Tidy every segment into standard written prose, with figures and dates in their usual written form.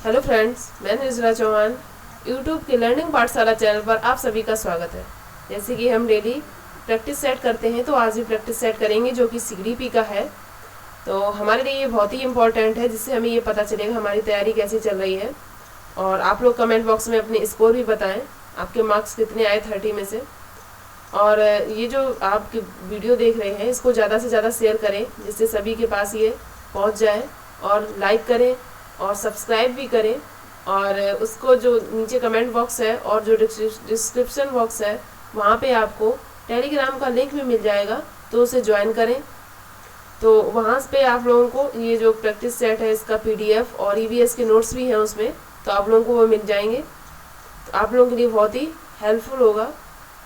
Hello friends, मैं निर्जला Chauhan. YouTube के लर्निंग पाठशाला चैनल पर आप सभी का स्वागत है। जैसे कि हम डेली प्रैक्टिस सेट करते हैं, तो आज भी प्रैक्टिस सेट करेंगे जो कि सीडीपी का है। तो हमारे लिए ये बहुत ही इम्पोर्टेंट है, जिससे हमें ये पता चलेगा हमारी तैयारी कैसी चल रही है। और आप लोग कमेंट बॉक्स में अपने स्कोर भी बताएं, आपके मार्क्स कितने आए 30 में से। और ये जो आप वीडियो देख रहे हैं, इसको ज़्यादा से ज़्यादा शेयर करें, जिससे सभी के पास ये पहुंच जाए। और लाइक करें और सब्सक्राइब भी करें। और उसको जो नीचे कमेंट बॉक्स है और जो डिस्क्रिप्शन बॉक्स है, वहाँ पे आपको टेलीग्राम का लिंक भी मिल जाएगा, तो उसे ज्वाइन करें। तो वहाँ पे आप लोगों को ये जो प्रैक्टिस सेट है, इसका पीडीएफ और ईवीएस के नोट्स भी हैं उसमें, तो आप लोगों को वो मिल जाएंगे। तो आप लोगों के लिए बहुत ही हेल्पफुल होगा।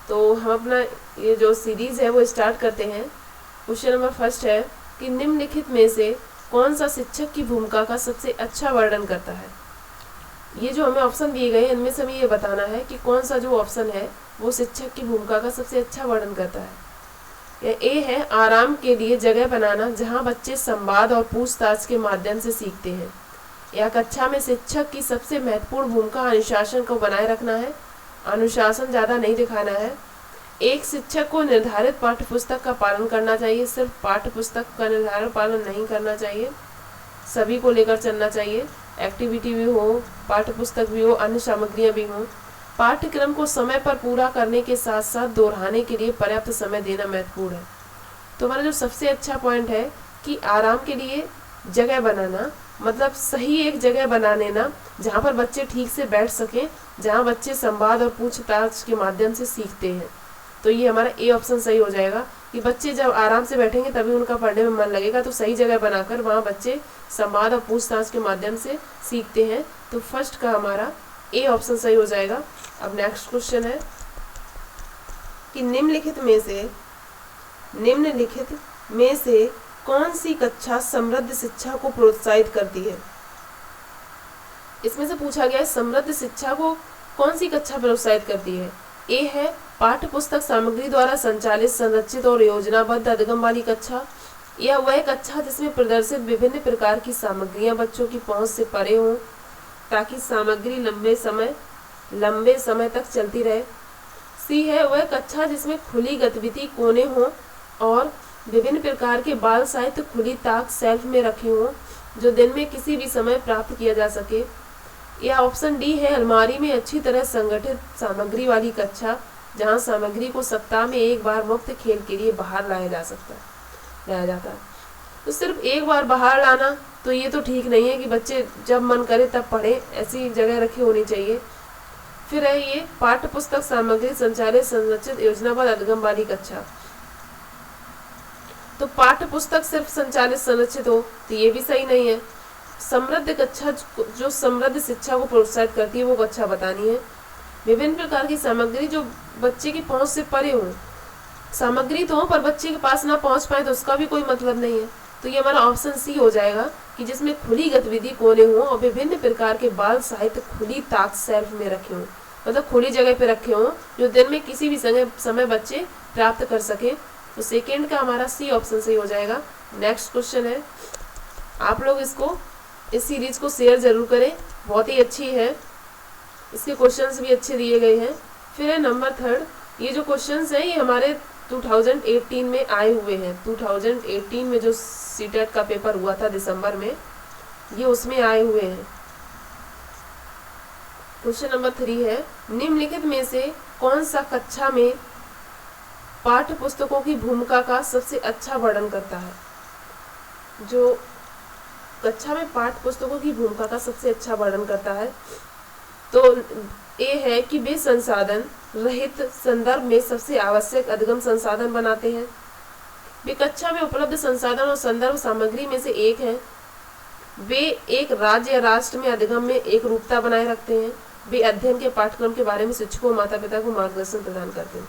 तो हम अपना ये जो सीरीज़ है वो स्टार्ट करते हैं। क्वेश्चन नंबर फर्स्ट है कि निम्नलिखित में से कौन सा शिक्षक की भूमिका का सबसे अच्छा वर्णन करता है। ये जो हमें ऑप्शन दिए गए हैं, इनमें से हमें ये बताना है कि कौन सा जो ऑप्शन है वो शिक्षक की भूमिका का सबसे अच्छा वर्णन करता है। या ए है आराम के लिए जगह बनाना, जहाँ बच्चे संवाद और पूछताछ के माध्यम से सीखते हैं। या कक्षा में शिक्षक की सबसे महत्वपूर्ण भूमिका अनुशासन को बनाए रखना है, अनुशासन ज़्यादा नहीं दिखाना है। एक शिक्षक को निर्धारित पाठ्यपुस्तक का पालन करना चाहिए, सिर्फ पाठ्यपुस्तक का निर्धारित पालन नहीं करना चाहिए, सभी को लेकर चलना चाहिए। एक्टिविटी भी हो, पाठ्यपुस्तक भी हो, अन्य सामग्रियां भी हों। पाठ्यक्रम को समय पर पूरा करने के साथ साथ दोहराने के लिए पर्याप्त समय देना महत्वपूर्ण है। तो हमारा जो सबसे अच्छा पॉइंट है कि आराम के लिए जगह बनाना, मतलब सही एक जगह बना लेना जहाँ पर बच्चे ठीक से बैठ सकें, जहाँ बच्चे संवाद और पूछताछ के माध्यम से सीखते हैं। तो ये हमारा ए ऑप्शन सही हो जाएगा कि बच्चे जब आराम से बैठेंगे तभी उनका पढ़ने में मन लगेगा। तो सही जगह बनाकर वहाँ बच्चे संवाद और पूछताछ के माध्यम से सीखते हैं। तो फर्स्ट का हमारा ए ऑप्शन सही हो जाएगा। अब नेक्स्ट क्वेश्चन है कि निम्नलिखित में से कौन सी कक्षा समृद्ध शिक्षा को प्रोत्साहित करती है। इसमें से पूछा गया है समृद्ध शिक्षा को कौन सी कक्षा प्रोत्साहित करती है। ए है पाठ्य पुस्तक सामग्री द्वारा संचालित, संरचित और योजनाबद्ध अधिगम वाली कक्षा। यह वह कक्षा जिसमें प्रदर्शित विभिन्न प्रकार की सामग्रियां बच्चों की पहुंच से परे हों, ताकि सामग्री लंबे समय तक चलती रहे। सी है वह कक्षा जिसमें खुली गतिविधि कोने हों और विभिन्न प्रकार के बाल साहित्य खुली ताक सेल्फ में रखे हों, जो दिन में किसी भी समय प्राप्त किया जा सके। या ऑप्शन डी है अलमारी में अच्छी तरह संगठित सामग्री वाली कक्षा, जहां सामग्री को सप्ताह में एक बार मुफ्त खेल के लिए बाहर लाया जाता है। तो सिर्फ एक बार बाहर लाना तो ये तो ठीक नहीं है कि बच्चे जब मन करे तब पढ़े, ऐसी जगह रखी होनी चाहिए। फिर है ये पाठ्य पुस्तक सामग्री संचालित, संरचित, योजनाबद्ध अधिगम वाली कक्षा। तो पाठ्य पुस्तक सिर्फ संचालित संरचित हो तो ये भी सही नहीं है। समृद्ध कक्षा जो समृद्ध शिक्षा को प्रोत्साहित करती है वो कक्षा बतानी है। विभिन्न प्रकार की सामग्री जो बच्चे की पहुंच से परे हो, सामग्री तो हो पर बच्चे के पास ना पहुंच पाए तो उसका भी कोई मतलब नहीं है। तो ये हमारा ऑप्शन सी हो जाएगा कि जिसमें खुली गतिविधि कोने हों और विभिन्न प्रकार के बाल साहित्य खुली ताक सेल्फ में रखे हों, मतलब खुली जगह पे रखे हों, जो दिन में किसी भी समय बच्चे प्राप्त कर सके। तो सेकेंड का हमारा सी ऑप्शन सही हो जाएगा। नेक्स्ट क्वेश्चन है, आप लोग इस सीरीज को शेयर जरूर करें, बहुत ही अच्छी है, इसके क्वेश्चंस भी अच्छे दिए गए हैं। फिर है नंबर थर्ड, ये जो क्वेश्चंस हैं ये हमारे 2018 में आए हुए हैं। 2018 में जो सीटेट का पेपर हुआ था दिसंबर में, ये उसमें आए हुए हैं। क्वेश्चन नंबर 3 है निम्नलिखित में से कौन सा कक्षा में पाठ्य पुस्तकों की भूमिका का सबसे अच्छा वर्णन करता है। जो कक्षा में पाठ्य पुस्तकों की भूमिका का सबसे अच्छा वर्णन करता है, तो ए है कि वे संसाधन रहित संदर्भ में सबसे आवश्यक अधिगम संसाधन बनाते हैं। वे कक्षा में उपलब्ध संसाधन और संदर्भ सामग्री में से एक हैं। वे एक राज्य या राष्ट्र में अधिगम में एक रूपता बनाए रखते हैं। वे अध्ययन के पाठ्यक्रम के बारे में शिक्षकों माता पिता को मार्गदर्शन प्रदान करते हैं।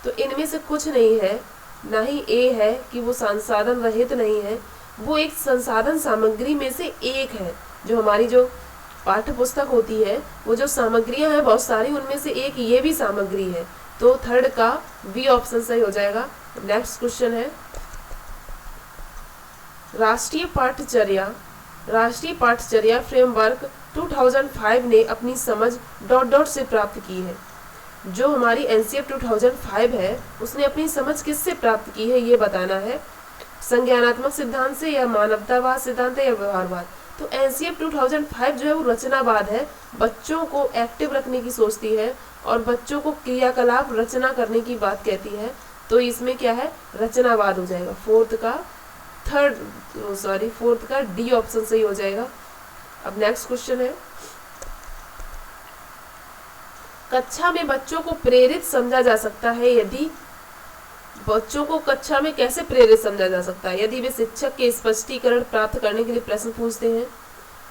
तो इनमें से कुछ नहीं है, ना ही ए है कि वो संसाधन रहित नहीं है, वो एक संसाधन सामग्री में से एक है। जो हमारी जो पाठ्य पुस्तक होती है, वो जो सामग्रियां हैं बहुत सारी, उनमें से एक ये भी सामग्री है। तो थर्ड का बी ऑप्शन सही हो जाएगा। नेक्स्ट क्वेश्चन है राष्ट्रीय पाठ्यचर्या राष्ट्रीय पाठचर्या फ्रेमवर्क 2005 ने अपनी समझ ... से प्राप्त की है। जो हमारी एनसीएफ 2005 है उसने अपनी समझ किससे प्राप्त की है ये बताना है। संज्ञानात्मक सिद्धांत से, या मानवतावाद सिद्धांत है, या व्यवहारवाद। तो एनसीएफ 2005 जो है वो रचनावाद है, बच्चों को एक्टिव रखने की सोचती है और बच्चों को क्रियाकलाप रचना करने की बात कहती है। तो इसमें क्या है, रचनावाद हो जाएगा। फोर्थ का डी ऑप्शन सही हो जाएगा। अब नेक्स्ट क्वेश्चन है, कक्षा में बच्चों को प्रेरित समझा जा सकता है यदि, बच्चों को कक्षा में कैसे प्रेरित समझा जा सकता है? यदि वे शिक्षक के स्पष्टीकरण प्राप्त करने के लिए प्रश्न पूछते हैं,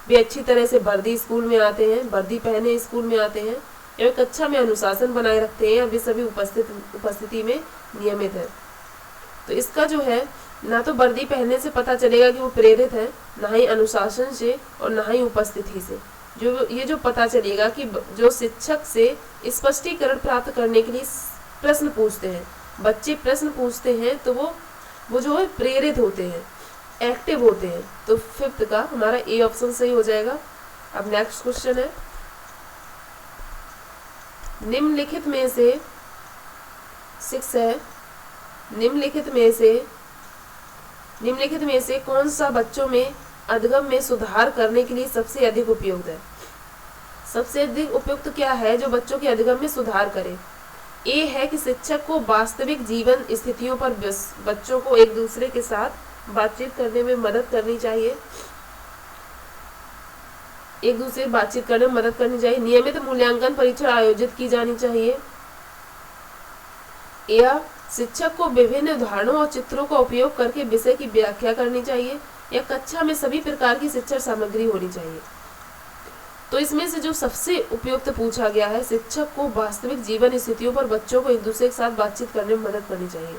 वे अच्छी तरह से वर्दी स्कूल में आते हैं, वर्दी पहने स्कूल में आते हैं, या वे कक्षा में अनुशासन बनाए रखते हैं, या वे सभी उपस्थिति में नियमित है। तो इसका जो है, ना तो वर्दी पहनने से पता चलेगा कि वो प्रेरित है, ना ही अनुशासन से और ना ही उपस्थिति से। जो पता चलेगा कि जो शिक्षक से स्पष्टीकरण प्राप्त करने के लिए प्रश्न पूछते हैं, बच्चे प्रश्न पूछते हैं, तो वो जो है प्रेरित होते हैं, एक्टिव होते हैं। तो फिफ्थ का हमारा ए ऑप्शन सही हो जाएगा। अब नेक्स्ट क्वेश्चन है, निम्नलिखित में से 6 है, निम्नलिखित में से कौन सा बच्चों में अधिगम में सुधार करने के लिए सबसे अधिक उपयुक्त है? सबसे अधिक उपयुक्त क्या है जो बच्चों के अधिगम में सुधार करे? ए है कि शिक्षक को वास्तविक जीवन स्थितियों पर बच्चों को एक दूसरे के साथ बातचीत करने में मदद करनी चाहिए, नियमित मूल्यांकन परीक्षा आयोजित की जानी चाहिए, या शिक्षक को विभिन्न उदाहरणों और चित्रों का उपयोग करके विषय की व्याख्या करनी चाहिए, या कक्षा में सभी प्रकार की शिक्षण सामग्री होनी चाहिए। तो इसमें से जो सबसे उपयुक्त पूछा गया है, शिक्षक को वास्तविक जीवन स्थितियों पर बच्चों को एक दूसरे के साथ बातचीत करने में मदद करनी चाहिए।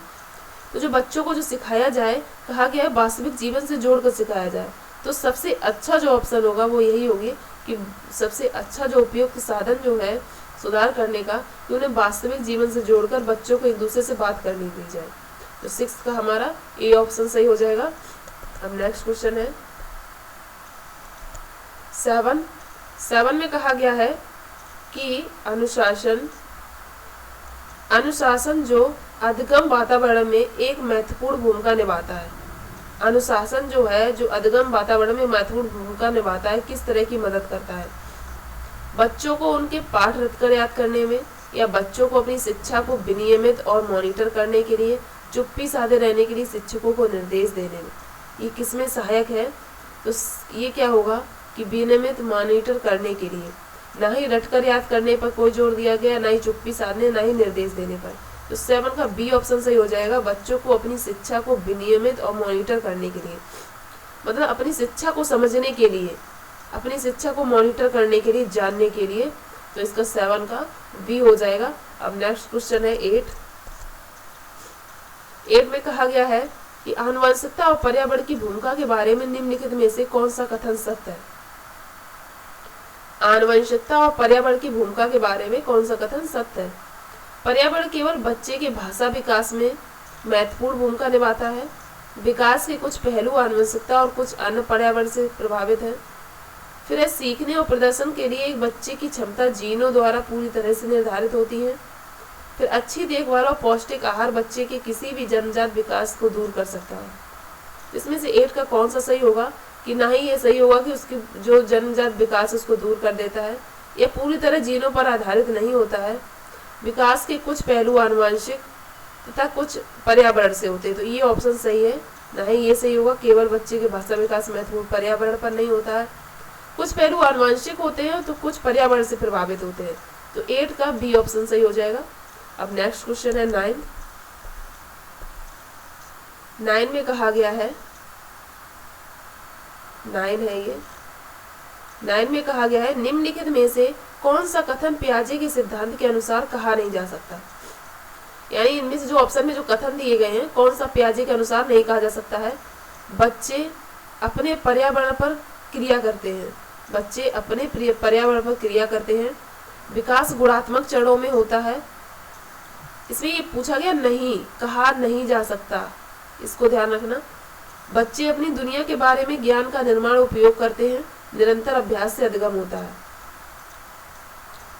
तो जो बच्चों को जो सिखाया जाए, कहा गया है वास्तविक जीवन से जोड़कर सिखाया जाए, तो सबसे अच्छा जो ऑप्शन होगा वो यही होगी कि सबसे अच्छा जो उपयुक्त साधन जो है सुधार करने का, कि उन्हें वास्तविक जीवन से जोड़कर बच्चों को एक दूसरे से बात करनी दी जाए। तो 6 का हमारा ए ऑप्शन सही हो जाएगा। अब नेक्स्ट क्वेश्चन है 7 में कहा गया है कि अनुशासन जो अधिगम वातावरण में एक महत्वपूर्ण भूमिका निभाता है। अनुशासन जो है, जो अधिगम वातावरण में महत्वपूर्ण भूमिका निभाता है, किस तरह की मदद करता है? बच्चों को उनके पाठ रटकर याद करने में, या बच्चों को अपनी शिक्षा को विनियमित और मॉनिटर करने के लिए, चुप्पी साधे रहने के लिए शिक्षकों को निर्देश देने में। ये किसमें सहायक है? तो ये क्या होगा कि विनियमित मॉनिटर करने के लिए, ना ही रटकर याद करने पर कोई जोर दिया गया, ना ही चुप्पी साधने, ना ही निर्देश देने पर। तो 7 का बी ऑप्शन सही हो जाएगा। बच्चों को अपनी शिक्षा को विनियमित और मॉनिटर करने के लिए, मतलब अपनी शिक्षा को समझने के लिए, अपनी शिक्षा को मॉनिटर करने के लिए, जानने के लिए। तो इसका 7 का बी हो जाएगा। अब नेक्स्ट क्वेश्चन है 8 में कहा गया है कि आनुवंशिकता और पर्यावरण की भूमिका के बारे में निम्नलिखित में से कौन सा कथन सत्य है? आनुवंशिकता और पर्यावरण की भूमिका के बारे में कौन सा कथन सत्य है? पर्यावरण केवल बच्चे के भाषा विकास में महत्वपूर्ण भूमिका निभाता है। विकास के कुछ पहलू आनुवंशिकता और कुछ अन्य पर्यावरण से प्रभावित हैं। फिर है सीखने और प्रदर्शन के लिए एक बच्चे की क्षमता जीनों द्वारा पूरी तरह से निर्धारित होती है। फिर अच्छी देखभाल और पौष्टिक आहार बच्चे के किसी भी जन्मजात विकास को दूर कर सकता है। इसमें से 8 का कौन सा सही होगा? कि ना ही ये सही होगा कि उसकी जो जन्मजात विकास उसको दूर कर देता है, या पूरी तरह जीनों पर आधारित नहीं होता है। विकास के कुछ पहलू आनुवंशिक तथा कुछ पर्यावरण से होते हैं। तो ये ऑप्शन सही है। ना ही ये सही होगा केवल बच्चे के भाषा विकास महत्वपूर्ण पर्यावरण पर नहीं होता है। कुछ पहलू आनुवंशिक होते हैं तो कुछ पर्यावरण से प्रभावित होते हैं। तो 8 का बी ऑप्शन सही हो जाएगा। अब नेक्स्ट क्वेश्चन है 9 में कहा गया है, 9 है ये, 9 में कहा गया है निम्नलिखित में से कौन सा कथन पियाजे के सिद्धांत के अनुसार कहा नहीं जा सकता? यानी इनमें से जो ऑप्शन में जो कथन दिए गए हैं, कौन सा पियाजे के अनुसार नहीं कहा जा सकता है? बच्चे अपने पर्यावरण पर क्रिया करते हैं, बच्चे अपने पर्यावरण पर क्रिया करते हैं, विकास गुणात्मक चरणों में होता है। इसमें ये पूछा गया नहीं, कहा नहीं जा सकता, इसको ध्यान रखना। बच्चे अपनी दुनिया के बारे में ज्ञान का निर्माण उपयोग करते हैं, निरंतर अभ्यास से अधिगम होता है।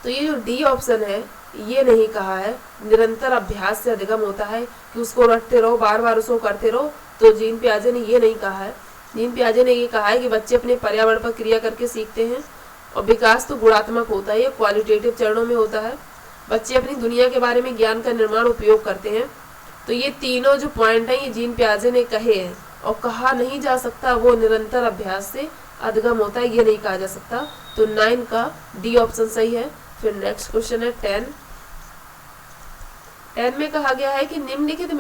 तो ये जो डी ऑप्शन है ये नहीं कहा है निरंतर अभ्यास से अधिगम होता है कि उसको रटते रहो, बार बार उसको करते रहो। तो जीन पियाजे ने ये नहीं कहा है। जीन पियाजे ने ये कहा है कि बच्चे अपने पर्यावरण पर क्रिया करके सीखते हैं और विकास तो गुणात्मक होता है, ये क्वालिटेटिव चरणों में होता है। बच्चे अपनी दुनिया के बारे में ज्ञान का निर्माण उपयोग करते हैं। तो ये तीनों जो पॉइंट हैं ये जीन पियाजे ने कहे हैं और कहा नहीं जा सकता वो निरंतर अभ्यास से अधिगम होता है, ये नहीं कहा जा सकता। तो 9 का डी ऑप्शन सही है। फिर नेक्स्ट क्वेश्चन है 10 में कहा गया है कि निम्नलिखित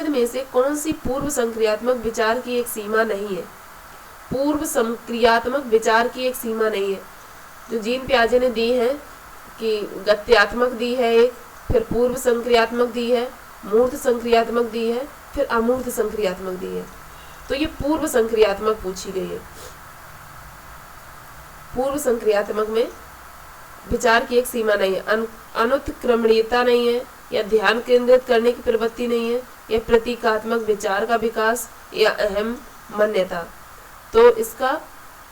में से कौन सी पूर्व संक्रियात्मक विचार की एक सीमा नहीं है। पूर्व संक्रियात्मक विचार की एक सीमा नहीं है। जो जीन पियाजे ने दी है कि गत्यात्मक दी है एक, फिर पूर्व संक्रियात्मक दी है, मूर्त संक्रियात्मक दी है, फिर अमूर्त संक्रियात्मक दी है। तो ये पूर्व संक्रियात्मक पूछी गई है। पूर्व संक्रियात्मक में विचार की एक सीमा नहीं है, अनुत्क्रमणीयता नहीं है, या ध्यान केंद्रित करने की प्रवृत्ति नहीं है, या प्रतीकात्मक विचार का विकास, या अहम मान्यता। तो इसका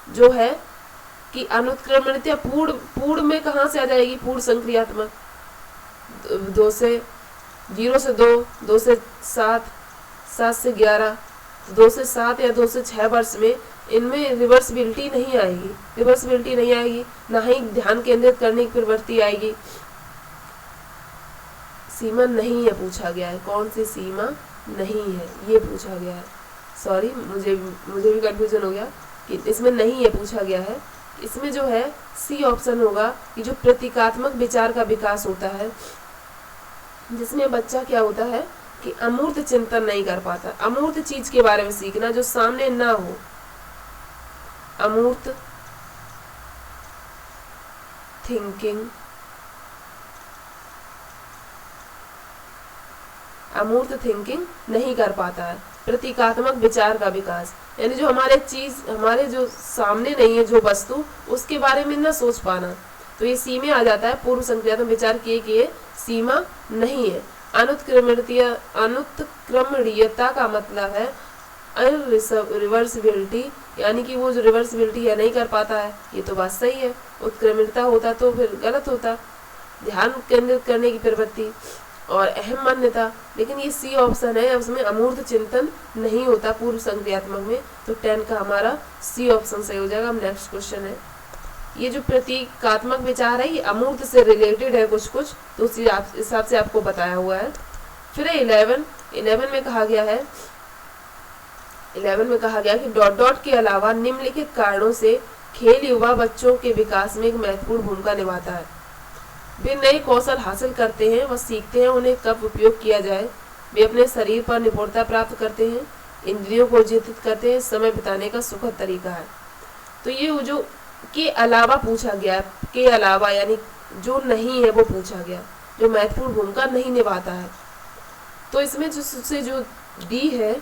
जो है कि अनुत्क्रमणीयता पूर्ण में कहाँ से आ जाएगी? पूर्ण संक्रियात्मक 0 से 2, 2 से 7, 7 से 11, 2 से 7 या 2 से 6 वर्ष में इनमें रिवर्सिबिलिटी नहीं आएगी, ना ही ध्यान केंद्रित करने की प्रवृत्ति आएगी। सीमा नहीं है पूछा गया है, कौन सी सीमा नहीं है ये पूछा गया है। सॉरी, मुझे भी कंफ्यूजन हो गया कि इसमें नहीं है पूछा गया है। इसमें जो है सी ऑप्शन होगा कि जो प्रतीकात्मक विचार का विकास होता है, जिसमें बच्चा क्या होता है कि अमूर्त चिंतन नहीं कर पाता, अमूर्त चीज के बारे में सीखना जो सामने ना हो, अमूर्त थिंकिंग, नहीं कर पाता है। प्रतीकात्मक विचार का विकास यानी जो हमारे जो सामने नहीं है जो वस्तु, उसके बारे में ना सोच पाना, तो ये सी में आ जाता है। पूर्व संक्रियात्मक विचार की सीमा नहीं है। अनुत्क्रमणीयता का मतलब है रिवर्सिबिलिटी, यानी कि वो जो रिवर्सिबिलिटी है नहीं कर पाता है, ये तो बात सही है। उत्क्रमणीयता होता तो फिर गलत होता। ध्यान केंद्रित करने की प्रवृत्ति और अहम मान्यता, लेकिन ये सी ऑप्शन है, उसमें अमूर्त चिंतन नहीं होता पूर्व संक्रियात्मक में। तो 10 का हमारा सी ऑप्शन सही हो जाएगा। नेक्स्ट क्वेश्चन है, ये जो प्रतीकात्मक विचार है ये अमूर्त से रिलेटेड है कुछ, तो उस हिसाब से आपको बताया हुआ है। फिर 11 में कहा गया है, 11 में कहा गया कि डॉट के अलावा निम्नलिखित कारणों से खेल युवा बच्चों के विकास में एक महत्वपूर्ण भूमिका निभाता है। वे नए कौशल हासिल करते हैं, वह सीखते हैं उन्हें कब उपयोग किया जाए, वे अपने शरीर पर निपुणता प्राप्त करते हैं, इंद्रियों को उज्जीवित करते हैं, समय बिताने का सुखद तरीका है। तो ये जो के अलावा पूछा गया, के अलावा यानी जो नहीं है वो पूछा गया, जो महत्वपूर्ण भूमिका नहीं निभाता है। तो इसमें जो डी है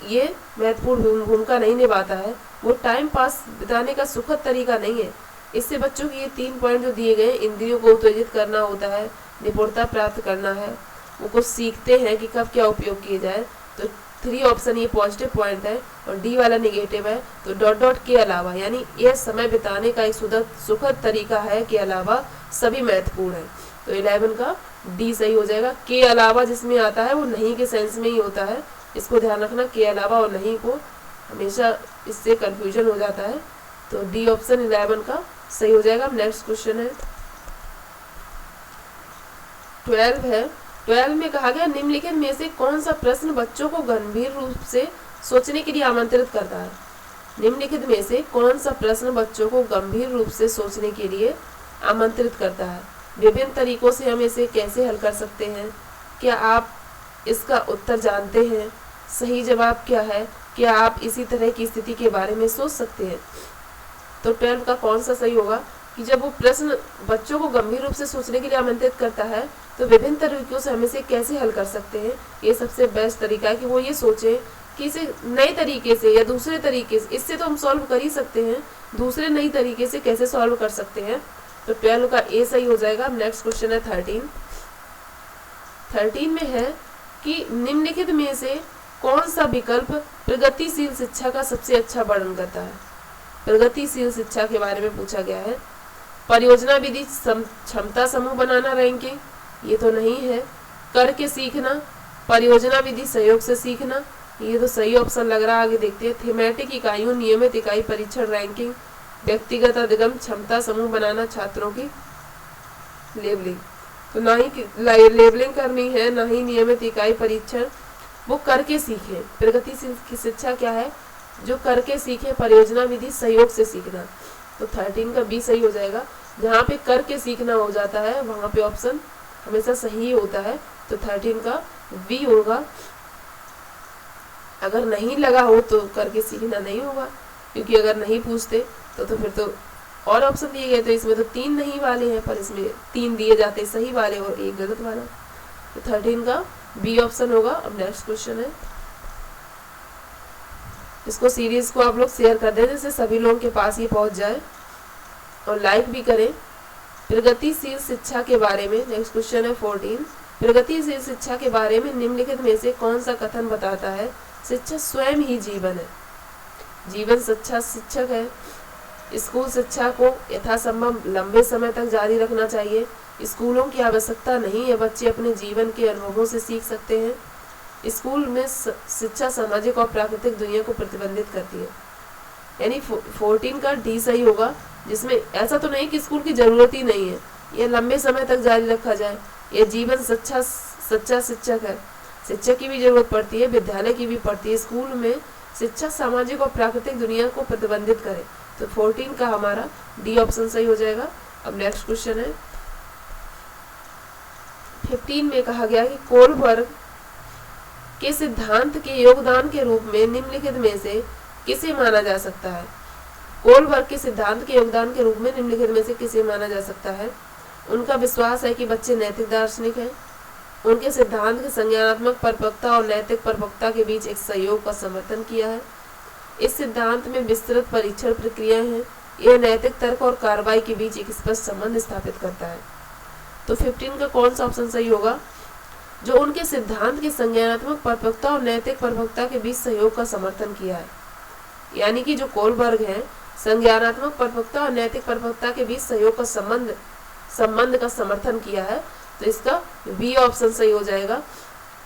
ये महत्वपूर्ण भूमिका नहीं निभाता है, वो टाइम पास बिताने का सुखद तरीका नहीं है। इससे बच्चों की ये 3 पॉइंट जो दिए गए, इंद्रियों को उत्तेजित करना होता है, निपुणता प्राप्त करना है, वो कुछ सीखते हैं कि कब क्या उपयोग किए जाए। तो 3 ऑप्शन ये पॉजिटिव पॉइंट है और डी वाला नेगेटिव है। तो डॉट के अलावा यानी यह समय बिताने का एक सुखद तरीका है के अलावा सभी महत्वपूर्ण है। तो 11 का डी सही हो जाएगा। के अलावा जिसमें आता है वो नहीं के सेंस में ही होता है, इसको ध्यान रखना। के अलावा और नहीं को हमेशा इससे कंफ्यूजन हो जाता है। तो डी ऑप्शन 11 का सही हो जाएगा। नेक्स्ट क्वेश्चन है 12 में कहा गया निम्नलिखित में से कौन सा प्रश्न बच्चों को गंभीर रूप से सोचने के लिए आमंत्रित करता है। निम्नलिखित में से कौन सा प्रश्न बच्चों को गंभीर रूप से सोचने के लिए आमंत्रित करता है। विभिन्न तरीकों से हम इसे कैसे हल कर सकते हैं, क्या आप इसका उत्तर जानते हैं, सही जवाब क्या है, क्या आप इसी तरह की स्थिति के बारे में सोच सकते हैं। तो 12 का कौन सा सही होगा कि जब वो प्रश्न बच्चों को गंभीर रूप से सोचने के लिए आमंत्रित करता है तो विभिन्न तरीकों से हम इसे कैसे हल कर सकते हैं। ये सबसे बेस्ट तरीका है कि वो ये सोचे कि इसे नए तरीके से या दूसरे तरीके से, इससे तो हम सॉल्व कर ही सकते हैं, दूसरे नई तरीके से कैसे सॉल्व कर सकते हैं। तो 12 का ए सही हो जाएगा। नेक्स्ट क्वेश्चन है 13 में है कि निम्नलिखित में से कौन सा विकल्प प्रगतिशील शिक्षा का सबसे अच्छा वर्णन करता है? प्रगतिशील शिक्षा के बारे में पूछा गया है। परियोजना विधि क्षमता समूह बनाना रैंकिंग, ये तो नहीं है। करके सीखना, परियोजना विधि सहयोग से सीखना, ये तो सही ऑप्शन लग रहा है। आगे देखते हैं। थीमेटिक इकाइयों, नियमित इकाई परीक्षण रैंकिंग, व्यक्तिगत अधिगम, क्षमता समूह बनाना, छात्रों की लेबलिंग। तो ना ही लेबलिंग करनी है, ना ही नियमित इकाई परीक्षण, वो करके सीखे। प्रगतिशील की शिक्षा क्या है? जो करके सीखे, परियोजना विधि सहयोग से सीखना। तो 13 का बी सही हो जाएगा। जहाँ पे करके सीखना हो जाता है वहां पे ऑप्शन हमेशा सही होता है, तो 13 का बी होगा। अगर नहीं लगा हो तो करके सीखना नहीं होगा, क्योंकि अगर नहीं पूछते तो फिर तो और ऑप्शन दिए गए, तो इसमें तो 3 नहीं वाले हैं, पर इसमें 3 दिए जाते सही वाले और 1 गलत वाला। तो 13 का बी ऑप्शन होगा। अब नेक्स्ट क्वेश्चन है, इसको सीरीज को आप लोग शेयर कर दें जिससे सभी लोगों के पास ये पहुंच जाए, और लाइक भी करें। प्रगतिशील शिक्षा के बारे में नेक्स्ट क्वेश्चन है 14। प्रगतिशील शिक्षा के बारे में निम्नलिखित में से कौन सा कथन बताता है शिक्षा स्वयं ही जीवन है? जीवन सच्चा शिक्षक है। स्कूल शिक्षा को यथासंभव लंबे समय तक जारी रखना चाहिए। स्कूलों की आवश्यकता नहीं है, बच्चे अपने जीवन के अनुभवों से सीख सकते हैं। स्कूल में शिक्षा सामाजिक और प्राकृतिक दुनिया को प्रतिबंधित करती है। यानी 14 का डी सही होगा, जिसमें ऐसा तो नहीं कि स्कूल की जरूरत ही नहीं है, यह लंबे समय तक जारी रखा जाए। यह जीवन सच्चा शिक्षक है। शिक्षक की भी जरूरत पड़ती है, विद्यालय की भी पड़ती है। स्कूल में शिक्षा सामाजिक और प्राकृतिक दुनिया को प्रतिबंधित करे, तो 14 का हमारा डी ऑप्शन सही हो जाएगा। अब नेक्स्ट क्वेश्चन है 15 में कहा गया कि कोलबर्ग के सिद्धांत के योगदान के रूप में निम्नलिखित में से किसे माना जा सकता है? कोलबर्ग के सिद्धांत के योगदान के रूप में निम्नलिखित में से किसे माना जा सकता है? उनका विश्वास है कि बच्चे नैतिक दार्शनिक हैं। उनके सिद्धांत के संज्ञानात्मक परिपक्वता और नैतिक परिपक्वता के बीच एक सहयोग का समर्थन किया है। इस सिद्धांत में विस्तृत परीक्षण प्रक्रियाएं हैं। यह नैतिक तर्क और कार्रवाई के बीच एक स्पष्ट संबंध स्थापित करता है। तो 15 का कौन सा ऑप्शन सही होगा? जो उनके सिद्धांत की संज्ञानात्मक परिपक्वता और नैतिक परिपक्वता के बीच सहयोग का समर्थन किया है। यानी कि जो कोलबर्ग है, संज्ञानात्मक परिपक्वता और नैतिक परिपक्वता के बीच सहयोग का संबंध का समर्थन किया है, तो इसका बी ऑप्शन सही हो जाएगा।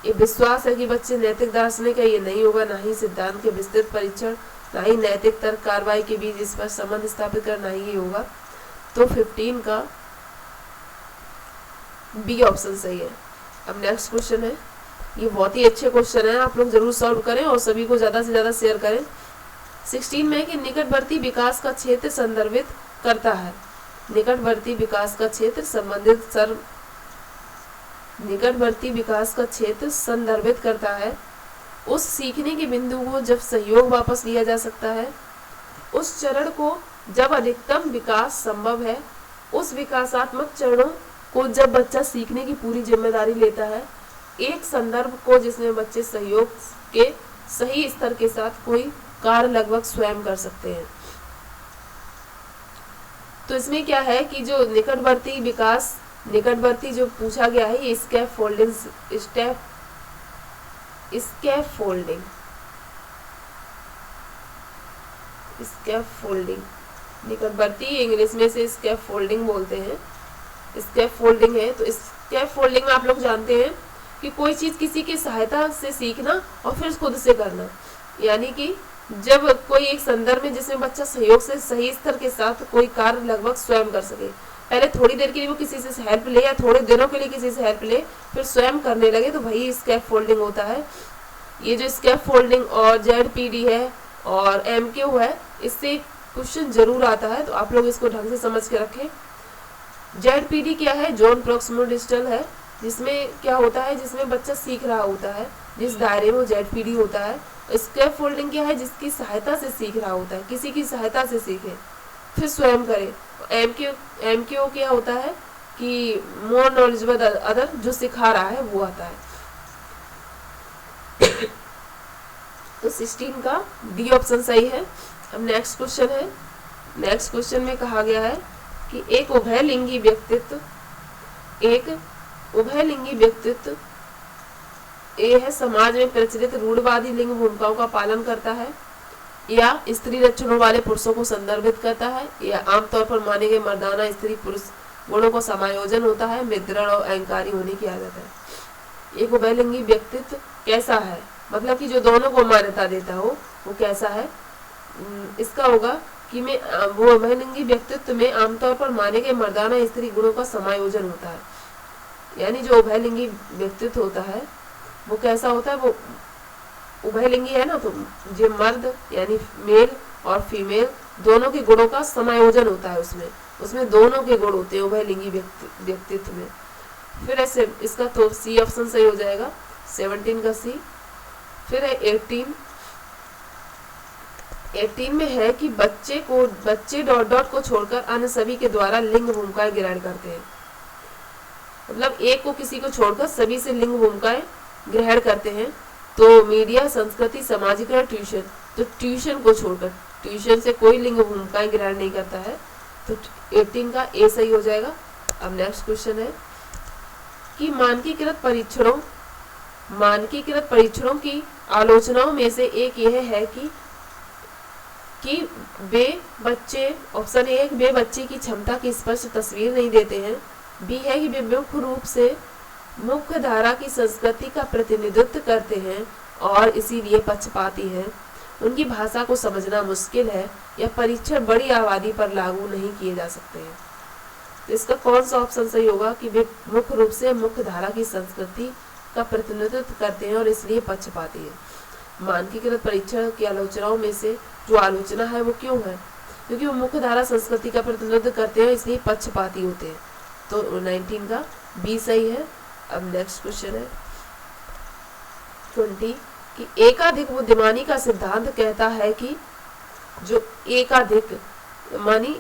ये विश्वास है कि बच्चे नैतिक दार्शनिक है, ये नहीं होगा। ना ही सिद्धांत के विस्तृत परीक्षण, ना ही नैतिक तर्क कार्रवाई के बीच इस पर संबंध स्थापित करना ही होगा। तो 15 का बी ऑप्शन सही है। अब नेक्स्ट क्वेश्चन है, ये बहुत ही अच्छे क्वेश्चन है, आप लोग जरूर सॉल्व करें और सभी को ज्यादा से ज्यादा शेयर करें। 16 में कि निकटवर्ती विकास का क्षेत्र संदर्भित करता है। निकटवर्ती विकास का क्षेत्र निकटवर्ती विकास का क्षेत्र संदर्भित करता है उस सीखने के बिंदु को जब सहयोग वापस लिया जा सकता है, उस चरण को जब अधिकतम विकास संभव है, उस विकासात्मक चरणों को जब बच्चा सीखने की पूरी जिम्मेदारी लेता है, एक संदर्भ को जिसमें बच्चे सहयोग के सही स्तर के साथ कोई कार्य लगभग स्वयं कर सकते हैं। तो इसमें क्या है कि जो निकटवर्ती जो पूछा गया है, ये स्कैफोल्डिंग निकटवर्ती इंग्लिश में से स्कैफोल्डिंग बोलते हैं। स्कैफोल्डिंग है, तो स्कैफोल्डिंग में आप लोग जानते हैं कि कोई चीज किसी की सहायता से सीखना और फिर खुद से करना। यानी कि जब कोई एक संदर्भ में जिसमें बच्चा सहयोग से सही स्तर के साथ कोई कार्य लगभग स्वयं कर सके, पहले थोड़ी देर के लिए वो किसी से हेल्प ले या थोड़े दिनों के लिए किसी से हेल्प ले, फिर स्वयं करने लगे, तो भाई स्कैफोल्डिंग होता है। ये जो स्कैफोल्डिंग और ZPD है और MQ है, इससे क्वेश्चन जरूर आता है, तो आप लोग इसको ढंग से समझ के रखें। ZPD क्या है? जॉन प्रॉक्सिमल डिजिटल है, जिसमें क्या होता है, जिसमें बच्चा सीख रहा होता है, जिस दायरे में वो ZPD होता है। स्कैफोल्डिंग क्या है? जिसकी सहायता से सीख रहा होता है, किसी की सहायता से सीखे फिर स्वयं करे। MQ क्या होता है कि मोर नॉलेजेबल अदर, जो सिखा रहा है वो आता है। तो 16 का डी ऑप्शन सही है। अब नेक्स्ट क्वेश्चन है, नेक्स्ट क्वेश्चन में कहा गया है कि एक उभयलिंगी व्यक्तित्व ए है समाज में प्रचलित रूढ़वादी लिंग भूमिकाओं का पालन करता है, या स्त्री लक्षणों वाले पुरुषों को संदर्भित करता है, या आमतौर पर माने गए मर्दाना स्त्री पुरुष गुणों का समायोजन होता है, में दृढ़ और अहंकारी होने की आदत है। एक उभयलिंगी व्यक्तित्व कैसा है, मतलब कि जो दोनों को मान्यता देता हो वो कैसा है। इसका होगा कि वो उभयलिंगी व्यक्तित्व में आमतौर पर माने गए मर्दाना स्त्री गुणों का समायोजन होता है। यानी जो उभयलिंगी व्यक्तित्व होता है वो कैसा होता है, वो उभयलिंगी है ना, तो जो मर्द यानी मेल और फीमेल दोनों के गुणों का समायोजन होता है, उसमें दोनों के गुण होते हैं उभयलिंगी व्यक्तित्व में। फिर ऐसे इसका तो सी ऑप्शन सही हो जाएगा, 17 का सी। फिर है 18 में है कि बच्चे डॉट डॉट को छोड़कर अन्य सभी के द्वारा लिंग भूमिकाएं ग्रहण करते हैं। मतलब एक को किसी को छोड़कर सभी से लिंग भूमिकाएं ग्रहण करते हैं। तो मीडिया, संस्कृति, सामाजिकरण, ट्यूशन, तो ट्यूशन को छोड़कर, ट्यूशन से कोई लिंग भूमिकाएं ग्रहण नहीं करता है, तो 18 का ए सही हो जाएगा। अब नेक्स्ट क्वेश्चन है कि मानकीकृत परीक्षणों की आलोचनाओं में से एक यह है कि वे बच्चे, ऑप्शन ए, वे बच्चे की क्षमता की स्पष्ट तस्वीर नहीं देते हैं। बी है कि वे मुख्य रूप से मुख्य धारा की संस्कृति का प्रतिनिधित्व करते हैं और इसीलिए पक्षपाती हैं। उनकी भाषा को समझना मुश्किल है या परीक्षण बड़ी आबादी पर लागू नहीं किए जा सकते हैं। तो इसका कौन सा ऑप्शन सही होगा कि वे मुख्य रूप से मुख्य धारा की संस्कृति का प्रतिनिधित्व करते हैं और इसलिए पक्षपाती है। मानकीकृत परीक्षण की आलोचनाओं में से जो आलोचना है वो क्यों है, क्योंकि वो मुख्य धारा संस्कृति का प्रतिनिधित्व करते हैं, इसलिए पक्षपाती होते हैं। तो 19 का बी सही है। अब नेक्स्ट क्वेश्चन है 20 कि एकाधिक बुद्धिमानी का सिद्धांत कहता है कि जो एकाधिक मानी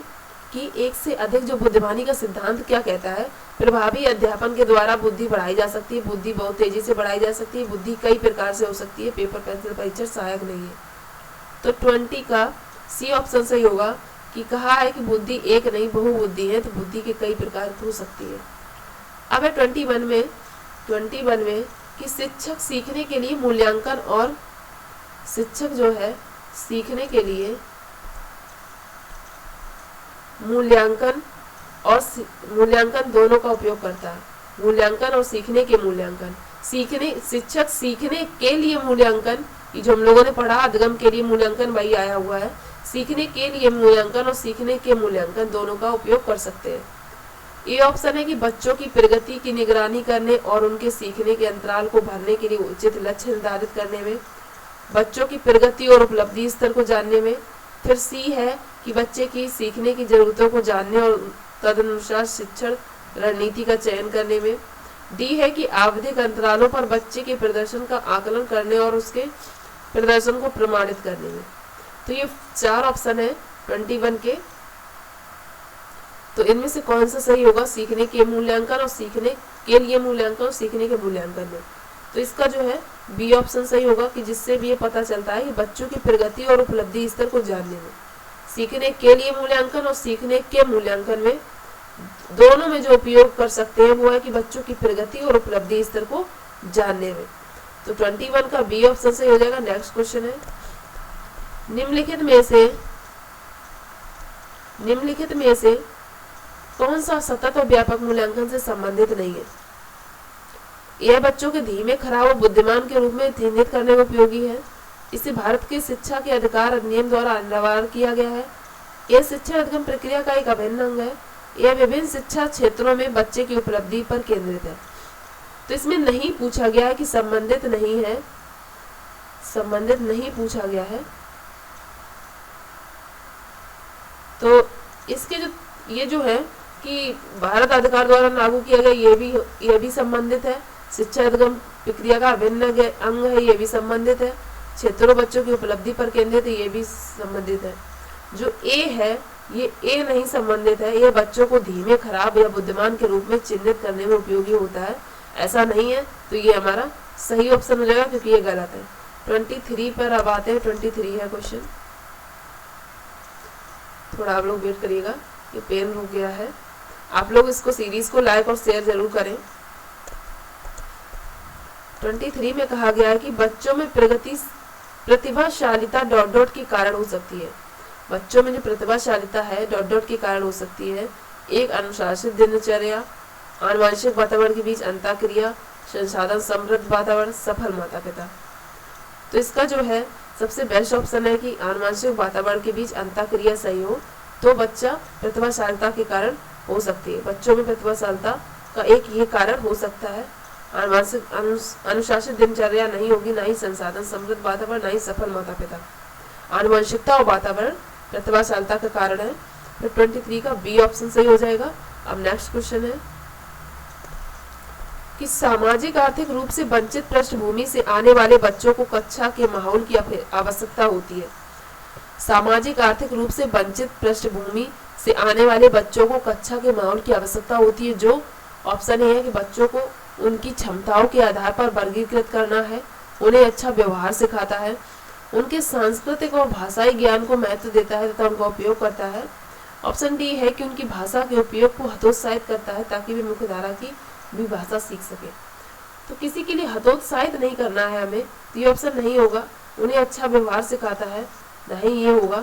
कि एक से अधिक जो बुद्धिमानी का सिद्धांत क्या कहता है, प्रभावी अध्यापन के द्वारा बुद्धि बढ़ाई जा सकती है, बुद्धि बहुत तेजी से बढ़ाई जा सकती है, बुद्धि कई प्रकार से हो सकती है, पेपर पेंसिल परीक्षण सहायक नहीं है। तो 20 का सी ऑप्शन सही होगा कि कहा है कि बुद्धि एक नहीं बहुबुद्धि है, तो बुद्धि के कई प्रकार हो सकती है। अब है 21 में कि शिक्षक सीखने के लिए मूल्यांकन और शिक्षक जो है सीखने के लिए मूल्यांकन दोनों का उपयोग करता है। मूल्यांकन और सीखने के मूल्यांकन, शिक्षक सीखने के लिए मूल्यांकन, ये जो हम लोगों ने पढ़ा अधगम के लिए मूल्यांकन वही आया हुआ है, सीखने के लिए मूल्यांकन और सीखने के मूल्यांकन दोनों का उपयोग कर सकते हैं। ये ऑप्शन है कि बच्चों की प्रगति की निगरानी करने और उनके सीखने के अंतराल को भरने के लिए उचित लक्ष्य निर्धारित करने में, बच्चों की प्रगति और उपलब्धि स्तर को जानने में। फिर सी है कि बच्चे की सीखने की जरूरतों को जानने और तदनुसार शिक्षण रणनीति का चयन करने में। डी है कि आवधिक अंतरालों पर बच्चे के प्रदर्शन का आकलन करने और उसके प्रदर्शन को प्रमाणित करने में। तो ये 4 ऑप्शन है 21 के। तो इनमें से कौन सा सही होगा, सीखने के मूल्यांकन और सीखने के लिए मूल्यांकन और सीखने के मूल्यांकन में। तो इसका जो है बी ऑप्शन सही होगा कि जिससे भी ये पता चलता है कि बच्चों की प्रगति और उपलब्धि स्तर को जानने में, सीखने के लिए मूल्यांकन और सीखने के मूल्यांकन में दोनों में जो उपयोग कर सकते हैं वो है कि बच्चों की प्रगति और उपलब्धि स्तर को जानने में। तो 21 का बी ऑप्शन सही हो जाएगा। नेक्स्ट क्वेश्चन है निम्नलिखित में से कौन सा सतत और व्यापक मूल्यांकन से संबंधित नहीं है। यह बच्चों के धीमे, खराब और बुद्धिमान के रूप में चिन्हित करने में उपयोगी है। इसे भारत के शिक्षा के अधिकार अधिनियम द्वारा अनिवार्य किया गया है। यह शिक्षा अधिगम प्रक्रिया का एक अभिन्न अंग है। यह विभिन्न शिक्षा क्षेत्रों में बच्चे की उपलब्धि पर केंद्रित है। तो इसमें नहीं पूछा गया है कि संबंधित नहीं है, संबंधित नहीं पूछा गया है। तो इसके ये जो है कि भारत अधिकार द्वारा लागू किया गया, ये भी संबंधित है। शिक्षा अधिगम प्रक्रिया का अभिन्न अंग है, ये भी संबंधित है। क्षेत्रों बच्चों की उपलब्धि पर केंद्रित है, ये भी संबंधित है। जो ए है ये ए नहीं संबंधित है, ये बच्चों को धीमे, खराब या बुद्धिमान के रूप में चिन्हित करने में उपयोगी होता है, ऐसा नहीं है। तो ये हमारा सही ऑप्शन हो जाएगा क्योंकि ये गलत है। 23 पर अब आते हैं। 23 है क्वेश्चन, थोड़ा आप लोग वेट करिएगा, ये पेन रुक गया है। आप लोग इसको सीरीज को लाइक और शेयर जरूर करें। 23 में कहा गया है कि बच्चों में प्रतिभाशालिता डॉट डॉट के कारण हो सकती है। बच्चों में जो प्रतिभाशालिता है डॉट डॉट के कारण हो सकती है। एक, अनुशासित दिनचर्या, आनुवंशिक वातावरण के बीच अंतःक्रिया, संसाधन समृद्ध वातावरण, सफल माता पिता। तो इसका जो है सबसे बेस्ट ऑप्शन है कि आनुवंशिक वातावरण के बीच अंतःक्रिया सही हो तो बच्चा प्रतिभाशालिता के कारण हो सकती है। बच्चों में प्रतिभाशालिता का एक ये कारण हो सकता है। आनुवंशिक अनुशासित दिनचर्या नहीं होगी, ना ही संसाधन समृद्ध वातावरण, ना ही सफल माता पिता। आनुवंशिकता और वातावरण प्रतिभाशालिता का कारण है। तो 23 का बी ऑप्शन सही हो जाएगा। अब नेक्स्ट क्वेश्चन है कि सामाजिक आर्थिक रूप से वंचित पृष्ठभूमि से आने वाले बच्चों को कक्षा के माहौल की आवश्यकता होती है। सामाजिक आर्थिक रूप से वंचित पृष्ठभूमि से आने वाले बच्चों को कक्षा के माहौल की आवश्यकता होती है। जो ऑप्शन है कि बच्चों को उनकी क्षमताओं के आधार पर वर्गीकृत करना है, उन्हें अच्छा व्यवहार सिखाता है, उनके सांस्कृतिक और भाषाई ज्ञान को महत्व देता है तथा उनका उपयोग करता है। ऑप्शन डी है कि उनकी भाषा के उपयोग को हतोत्साहित करता है ताकि वे मुख्य धारा की भी भाषा सीख सके। तो किसी के लिए हतोत्साहित नहीं करना है हमें, तो ये ऑप्शन नहीं होगा। उन्हें अच्छा व्यवहार सिखाता है, नहीं ये होगा।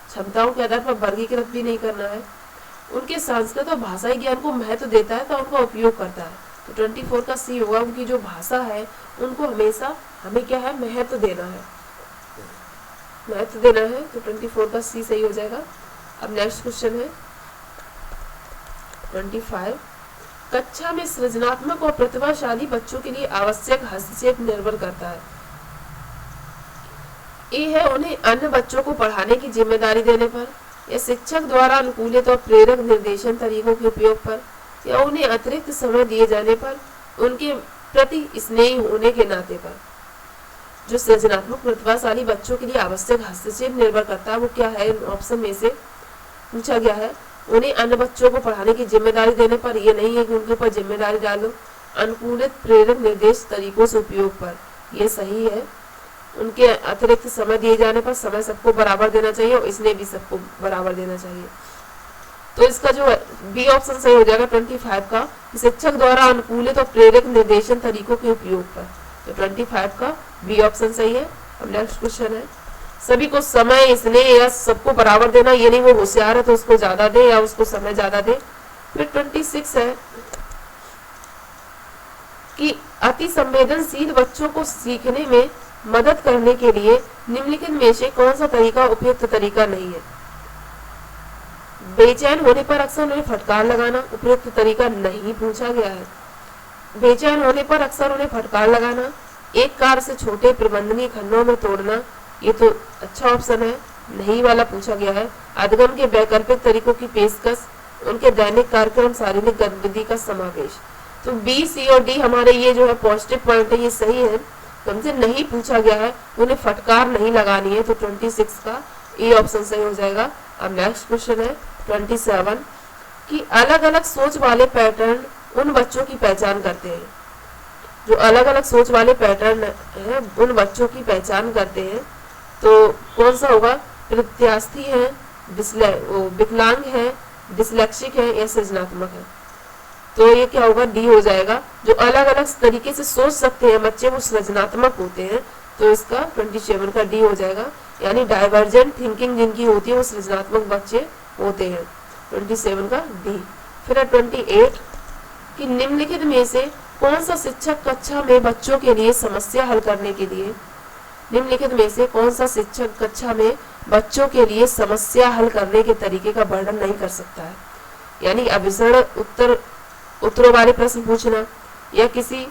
क्षमताओं के आधार पर वर्गीकृत भी नहीं करना है। उनके सांस्कृतिक और भाषाई ज्ञान को महत्व देता है तो उनका उपयोग करता है। तो 24 का सी होगा। उनकी जो भाषा है उनको हमेशा हमें क्या है, महत्व देना है, महत्व देना है। तो 24 का सी सही हो जाएगा। अब नेक्स्ट क्वेश्चन है 25, कक्षा में सृजनात्मक और प्रतिभाशाली बच्चों के लिए आवश्यक हस्तक्षेप निर्भर करता है। ए है उन्हें अन्य बच्चों को पढ़ाने की जिम्मेदारी देने पर, या शिक्षक द्वारा अनुकूलित और प्रेरक निर्देशन तरीकों के उपयोग पर, या उन्हें अतिरिक्त समय दिए जाने पर, उनके प्रति स्नेही होने के नाते पर। जो सृजनात्मक प्रतिभाशाली बच्चों के लिए आवश्यक हस्तक्षेप निर्भर करता है वो क्या है, ऑप्शन में से पूछा गया है। उन्हें अन्य बच्चों को पढ़ाने की जिम्मेदारी देने पर, ये नहीं है कि उनके ऊपर जिम्मेदारी डालो। अनुकूलित प्रेरक निर्देश तरीकों से उपयोग पर, ये सही है। उनके अतिरिक्त समय दिए जाने पर, समय सबको बराबर देना चाहिए और इसने भी सबको बराबर देना चाहिए। तो इसका जो बी ऑप्शन सही हो जाएगा 25 का, शिक्षक द्वारा अनुकूलित और प्रेरक निर्देशन तरीकों के उपयोग पर। तो 25 का बी ऑप्शन सही है। अब नेक्स्ट क्वेश्चन है, सभी को समय इसने या सबको बराबर देना, ये नहीं वो होशियार है तो उसको ज्यादा दे या उसको समय ज्यादा दे। फिर 26 है कि अति संवेदनशील बच्चों को सीखने में मदद करने के लिए निम्नलिखित में से कौन सा तरीका उपयुक्त तरीका नहीं है। बेचैन होने पर अक्सर उन्हें फटकार लगाना उपयुक्त तरीका नहीं पूछा गया है। बेचैन होने पर अक्सर उन्हें फटकार लगाना, एक कार से छोटे प्रबंधनीय खंडों में तोड़ना, ये तो अच्छा ऑप्शन है, नहीं वाला पूछा गया है। अधगम के वैकल्पिक तरीकों की पेशकश, उनके दैनिक कार्यक्रम, शारीरिक गतिविधि का समावेश। तो बी, सी और डी हमारे ये जो है पॉजिटिव पॉइंट है, ये सही है। हमसे नहीं पूछा गया है, उन्हें फटकार नहीं लगानी है। तो 26 का ए ऑप्शन सही हो जाएगा। अब नेक्स्ट क्वेश्चन है 27 कि अलग अलग सोच वाले पैटर्न उन बच्चों की पहचान करते हैं। जो अलग अलग सोच वाले पैटर्न है उन बच्चों की पहचान करते हैं। तो कौन सा होगा, प्रत्यास्थी है, विकलांग है, डिसलेक्सिक है या सृजनात्मक है। तो ये क्या होगा, डी हो जाएगा। जो अलग अलग तरीके से सोच सकते हैं बच्चे वो सृजनात्मक होते हैं। तो इसका 27 का डी हो जाएगा। यानी डाइवर्जेंट थिंकिंग जिनकी होती है वो सृजनात्मक बच्चे होते हैं। 27 का डी। फिर 28 कि निम्नलिखित में से कौन सा शिक्षक कक्षा में बच्चों के लिए समस्या हल करने के लिए, निम्नलिखित में से कौन सा शिक्षक कक्षा में बच्चों के लिए समस्या हल करने के तरीके का वर्णन नहीं कर सकता है। यानी अभिसरण उत्तरों वाले प्रश्न पूछना, या किसी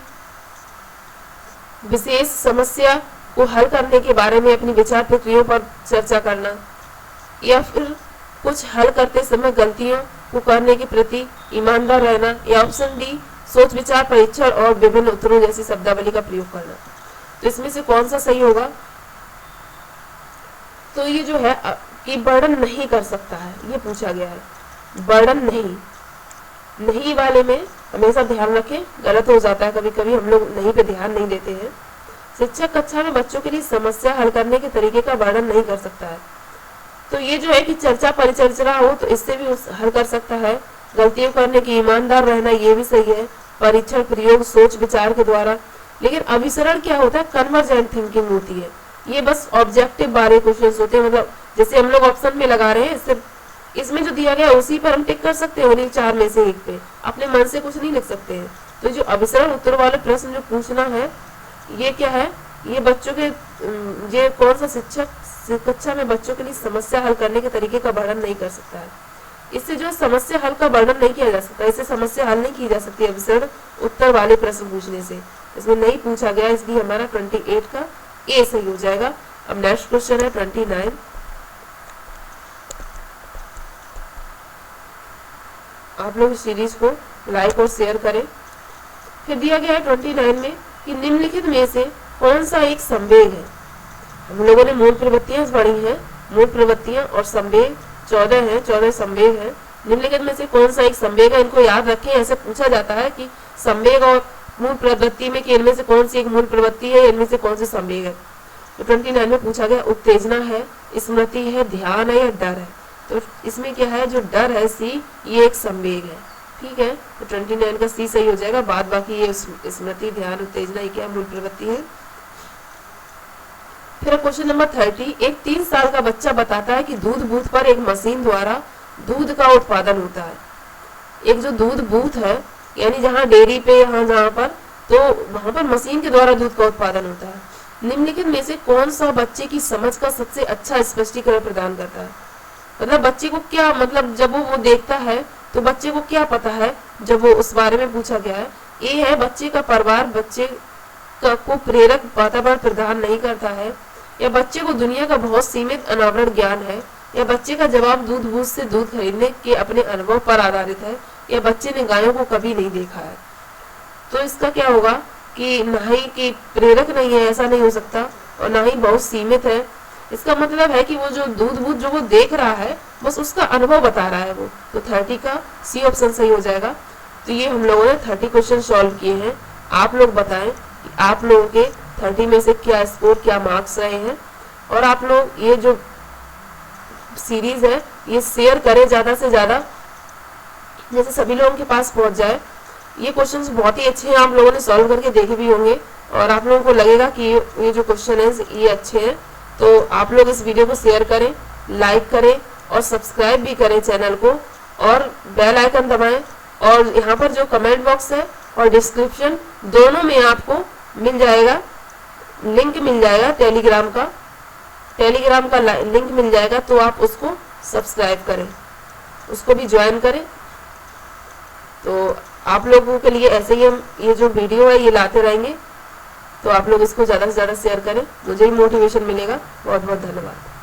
विशेष समस्या को हल करने के बारे में अपनी विचार प्रक्रियाओं पर चर्चा करना, या फिर कुछ हल करते समय गलतियों को करने के प्रति ईमानदार रहना, या ऑप्शन डी सोच विचार परीक्षण और विभिन्न उत्तरों जैसी शब्दावली का प्रयोग करना। तो इसमें से कौन सा सही होगा, तो ये जो है कि वर्णन नहीं कर सकता है, ये पूछा गया है। वर्णन नहीं वाले में हमेशा ध्यान रखें, गलत हो जाता है कभी कभी, हम लोग नहीं पे ध्यान नहीं देते हैं। शिक्षक कक्षा में बच्चों के लिए समस्या हल करने के तरीके का वर्णन नहीं कर सकता है। तो ये जो है कि चर्चा परिचर्चा हो तो इससे भी हल कर सकता है। गलतियों करने की ईमानदार रहना, ये भी सही है। परीक्षण प्रयोग सोच विचार के द्वारा, लेकिन अभिसरण क्या होता है, कन्वर्जेंट थिंकिंग होती है। ये बस ऑब्जेक्टिव बारे क्वेश्चन होते हैं, मतलब जैसे हम लोग ऑप्शन में लगा रहे हैं, सिर्फ इसमें जो दिया गया उसी पर हम टिक कर सकते हैं, उन्हीं 4 में से एक पे, अपने मन से कुछ नहीं लिख सकते हैं। तो जो अभिसरण उत्तर वाले प्रश्न जो पूछना है, ये क्या है, ये बच्चों के ये कौन सा शिक्षक कक्षा में बच्चों के लिए समस्या हल करने के तरीके का वर्णन नहीं कर सकता है। इससे जो समस्या हल का वर्णन नहीं किया जा सकता, इससे समस्या हल नहीं की जा सकती अभिसरण उत्तर वाले प्रश्न पूछने से। इसमें नहीं पूछा गया, इसलिए हमारा 28 का ए सही हो जाएगा। अब नेक्स्ट क्वेश्चन है 29। आप लोग इस सीरीज को लाइक और शेयर करें। फिर दिया गया है 29 में कि निम्नलिखित में से कौन सा एक संवेग है। हम लोगों ने मूल प्रवृत्तियां पढ़ी हैं, मूल प्रवृत्तियां और संवेग 14 है, 14 संवेग है। निम्नलिखित में से कौन सा एक संवेग है, इनको याद रखें। ऐसे पूछा जाता है कि संवेग और मूल प्रवृत्ति में कि इनमें से कौन सी एक मूल प्रवृत्ति है, इनमें से कौन सी संवेग है। तो 29 में पूछा गया उत्तेजना है, स्मृति है, ध्यान है या डर है। तो इसमें क्या है, जो डर है सी, ये एक संवेग है, ठीक है। तो 29 का सी सही हो जाएगा। बाद बाकी ये स्मृति, ध्यान, उत्तेजना ये क्या मूल प्रवृत्ति है। फिर क्वेश्चन नंबर 30। एक 3 साल का बच्चा बताता है कि दूध बूथ पर एक मशीन द्वारा दूध का उत्पादन होता है। एक जो दूध बूथ है, यानी जहाँ डेयरी पे, यहाँ जहाँ पर, तो वहां पर मशीन के द्वारा दूध का उत्पादन होता है। निम्नलिखित में से कौन सा बच्चे की समझ का सबसे अच्छा स्पष्टीकरण प्रदान करता है। मतलब बच्चे को क्या, मतलब जब वो देखता है तो बच्चे को क्या पता है, जब वो उस बारे में पूछा गया है। ये है बच्चे का परिवार बच्चे को प्रेरक वातावरण प्रदान नहीं करता है, या बच्चे को दुनिया का बहुत सीमित अनावरण ज्ञान है, या बच्चे का जवाब दूध बूथ से दूध खरीदने के अपने अनुभव पर आधारित है, या बच्चे ने गायों को कभी नहीं देखा है। तो इसका क्या होगा कि ना ही कि प्रेरक नहीं है, ऐसा नहीं हो सकता, और ना ही बहुत सीमित है। इसका मतलब है कि वो जो दूध बूथ जो वो देख रहा है, बस उसका अनुभव बता रहा है वो। तो 30 का सी ऑप्शन सही हो जाएगा। तो ये हम लोगों ने 30 क्वेश्चन सॉल्व किए हैं। आप लोग बताएं कि आप लोगों के 30 में से क्या स्कोर, क्या मार्क्स रहे हैं। और आप लोग ये जो सीरीज है ये शेयर करें ज्यादा से ज्यादा, जैसे सभी लोगों के पास पहुंच जाए। ये क्वेश्चंस बहुत ही अच्छे हैं, आप लोगों ने सॉल्व करके देखे भी होंगे, और आप लोगों को लगेगा कि ये जो क्वेश्चन है ये अच्छे हैं। तो आप लोग इस वीडियो को शेयर करें, लाइक करें और सब्सक्राइब भी करें चैनल को, और बेल आइकन दबाएं। और यहाँ पर जो कमेंट बॉक्स है और डिस्क्रिप्शन दोनों में आपको मिल जाएगा, लिंक मिल जाएगा टेलीग्राम का लिंक मिल जाएगा। तो आप उसको सब्सक्राइब करें, उसको भी ज्वाइन करें। तो आप लोगों के लिए ऐसे ही हम ये जो वीडियो है ये लाते रहेंगे। तो आप लोग इसको ज्यादा से ज्यादा शेयर करें, मुझे ही मोटिवेशन मिलेगा। बहुत बहुत धन्यवाद।